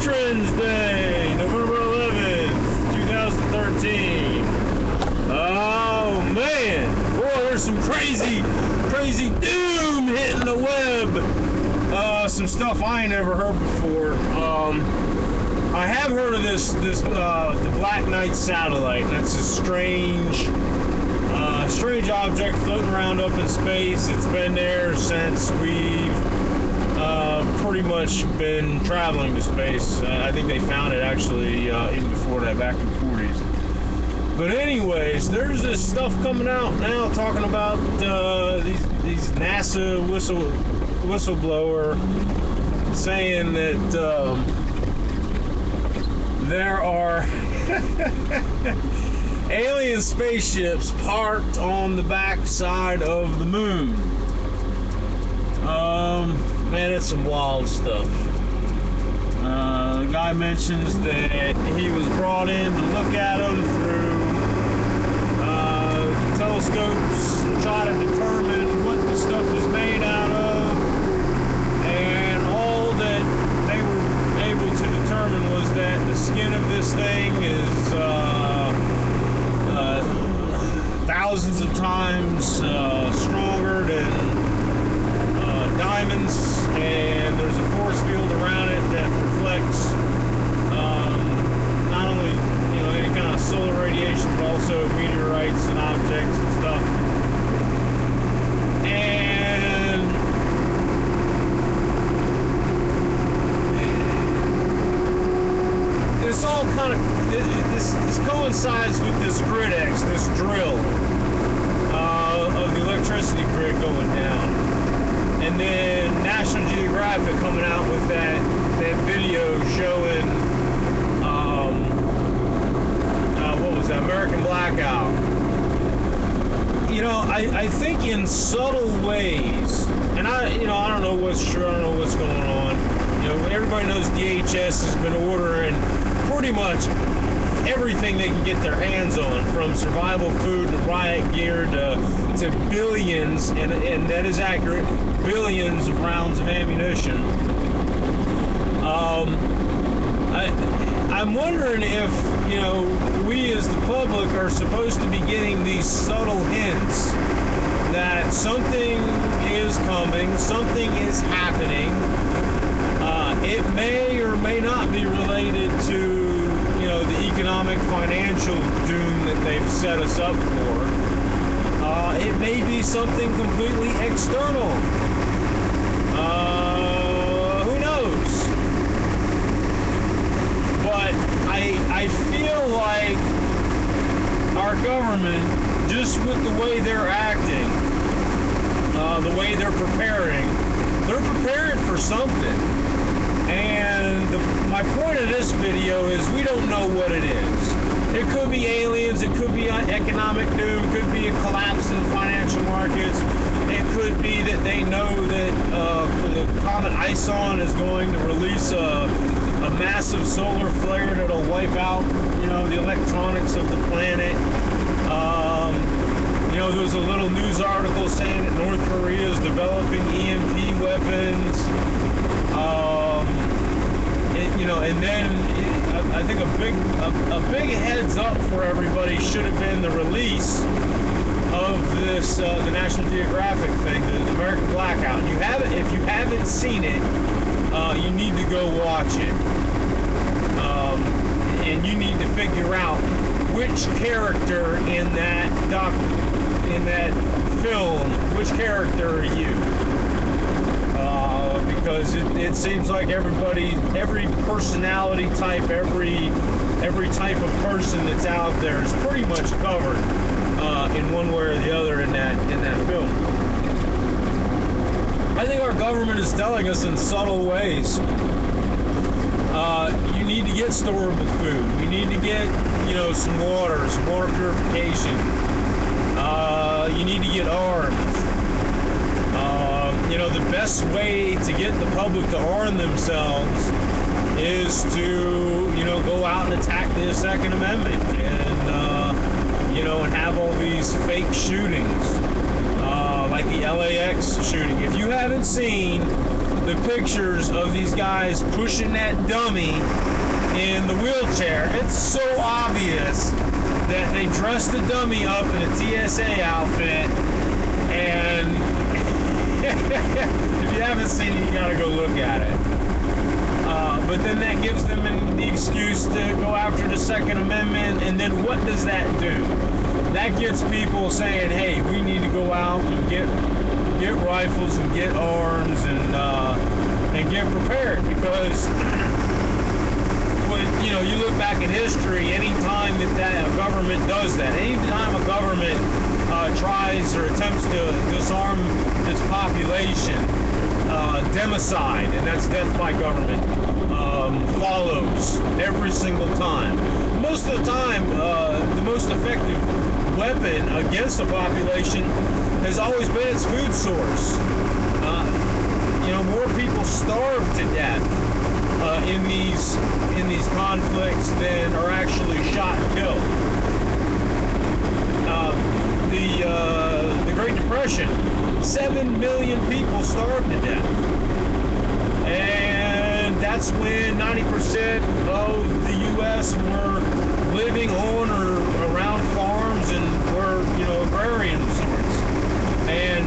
Veterans Day, November 11th, 2013. Oh man, boy, there's some crazy doom hitting the web. Some stuff I ain't never heard before. I have heard of the Black Knight satellite. That's a strange object floating around up in space. It's been there since we've pretty much been traveling to space. I think they found it actually even before that, back in the 40s. But anyways, there's this stuff coming out now talking about these NASA whistleblower saying that there are alien spaceships parked on the backside of the moon. Man, it's some wild stuff. The guy mentions that he was brought in to look at them through telescopes and try to determine what the stuff is made out of, and all that they were able to determine was that the skin of this thing is thousands of times stronger than diamonds, and there's a force field around it that reflects not only any kind of solar radiation, but also meteorites and objects and stuff. And it's all kind of this coincides with this grid X, this drill of the electricity grid going down. And then National Geographic coming out with that video showing, what was that, American Blackout. I think in subtle ways, and I don't know what's true, I don't know what's going on. Everybody knows DHS has been ordering pretty much everything they can get their hands on, from survival food to riot gear to billions, and that is accurate, billions of rounds of ammunition. I'm wondering if we as the public are supposed to be getting these subtle hints that something is coming, something is happening. It may or may not be related to the economic financial doom that they've set us up for. It may be something completely external. Who knows? But I feel like our government, just with the way they're acting, the way they're preparing for something. And my point of this video is we don't know what it is. It could be aliens, it could be economic doom, it could be a collapse in the financial markets, it could be that they know that the comet Ison is going to release a massive solar flare that'll wipe out the electronics of the planet. There's a little news article saying that North Korea is developing EMP weapons. And then I think a big heads up for everybody should have been the release of this the National Geographic thing, the American Blackout. If you haven't seen it, you need to go watch it, and you need to figure out which character in that film, which character are you? Because it seems like every personality type, every type of person that's out there is pretty much covered in one way or the other in that film. I think our government is telling us in subtle ways. You need to get storable food. You need to get some water purification. You need to get armed. The best way to get the public to arm themselves is to, go out and attack the Second Amendment and have all these fake shootings, like the LAX shooting. If you haven't seen the pictures of these guys pushing that dummy in the wheelchair, it's so obvious that they dressed the dummy up in a TSA outfit, and if you haven't seen it, you gotta go look at it. But then that gives them the excuse to go after the Second Amendment, and then what does that do? That gets people saying, hey, we need to go out and get rifles and get arms and get prepared, because when you look back in history, any time that a government does that, any time a government tries or attempts to disarm its population, democide, and that's death by government, follows every single time. Most of the time, the most effective weapon against the population has always been its food source. More people starve to death in these conflicts than are actually shot and killed. The Great Depression, 7 million people starved to death, and that's when 90% of the U.S. were living on or around farms and were agrarian sorts. And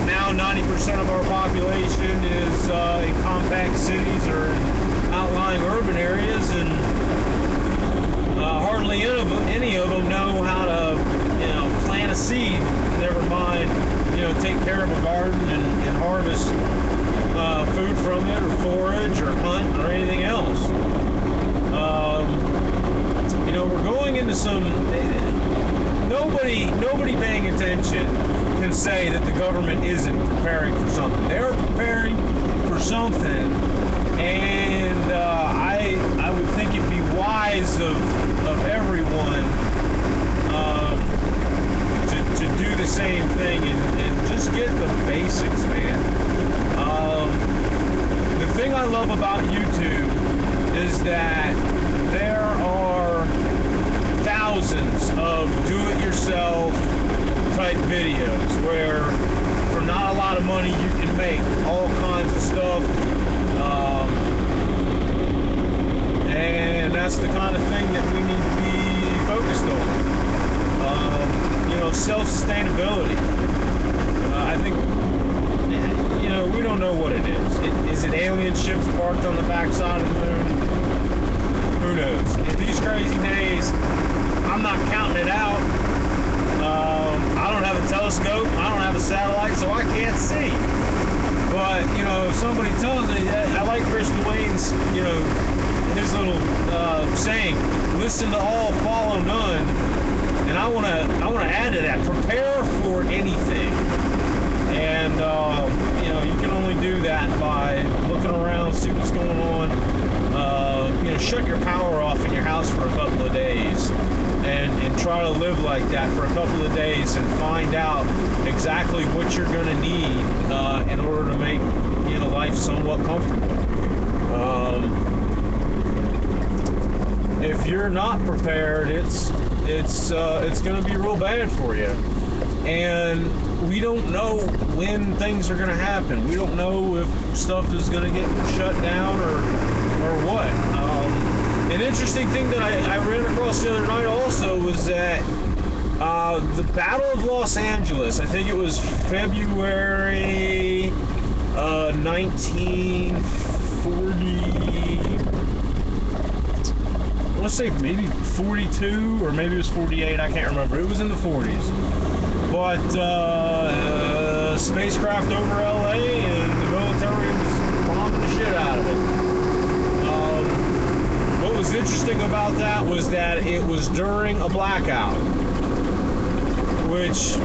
now 90% of our population is in compact cities or in outlying urban areas, and hardly any of them know how to plant a seed, never mind take care of a garden and harvest food from it, or forage, or hunt, or anything else. We're going into some... Nobody paying attention can say that the government isn't preparing for something. They're preparing for something, and I would think it'd be wise of everyone to do the same thing and just get the basics, man. The thing I love about YouTube is that there are thousands of do-it-yourself type videos where for not a lot of money you can make all kinds of stuff, and that's the kind of thing that we need to be focused on. Self-sustainability. I think we don't know what it is. Is it alien ships parked on the backside of the moon? Who knows? In these crazy days, I'm not counting it out. I don't have a telescope, I don't have a satellite, so I can't see. But if somebody tells me, I like Chris Dwayne's, his little saying, "Listen to all, follow none." And I want to add to that: prepare for anything. And you can only do that by looking around, see what's going on. Shut your power off in your house for a couple of days, and try to live like that for a couple of days, and find out exactly what you're going to need in order to make life somewhat comfortable. If you're not prepared, it's going to be real bad for you. And we don't know when things are going to happen. We don't know if stuff is going to get shut down or what. An interesting thing that I ran across the other night also was that the Battle of Los Angeles, I think it was February 1940, I want to say maybe 42, or maybe it was 48, I can't remember. It was in the 40s. But spacecraft over LA, and the military was bombing the shit out of it. What was interesting about that was that it was during a blackout, which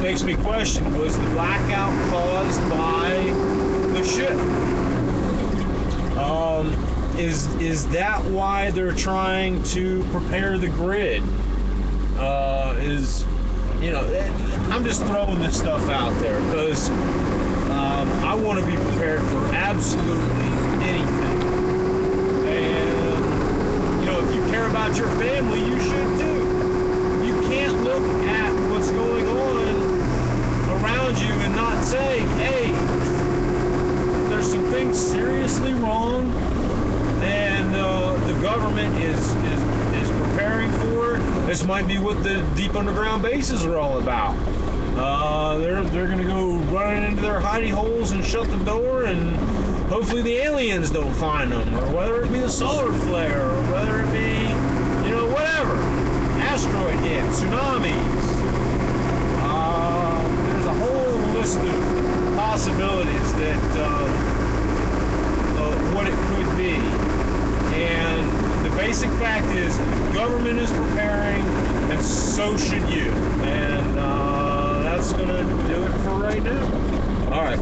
makes me question: was the blackout caused by the ship? Is that why they're trying to prepare the grid? I'm just throwing this stuff out there because I want to be prepared for absolutely anything. And if you care about your family, you should too. You can't look at what's going on around you and not say, hey, there's seriously wrong, and the government is preparing for it. This might be what the deep underground bases are all about. They're going to go running into their hidey holes and shut the door, and hopefully the aliens don't find them, or whether it be a solar flare, or whether it be, whatever, asteroid hit, tsunamis. There's a whole list of possibilities that what it could be. And the basic fact is government is preparing, and so should you. And that's going to do it for right now. All right.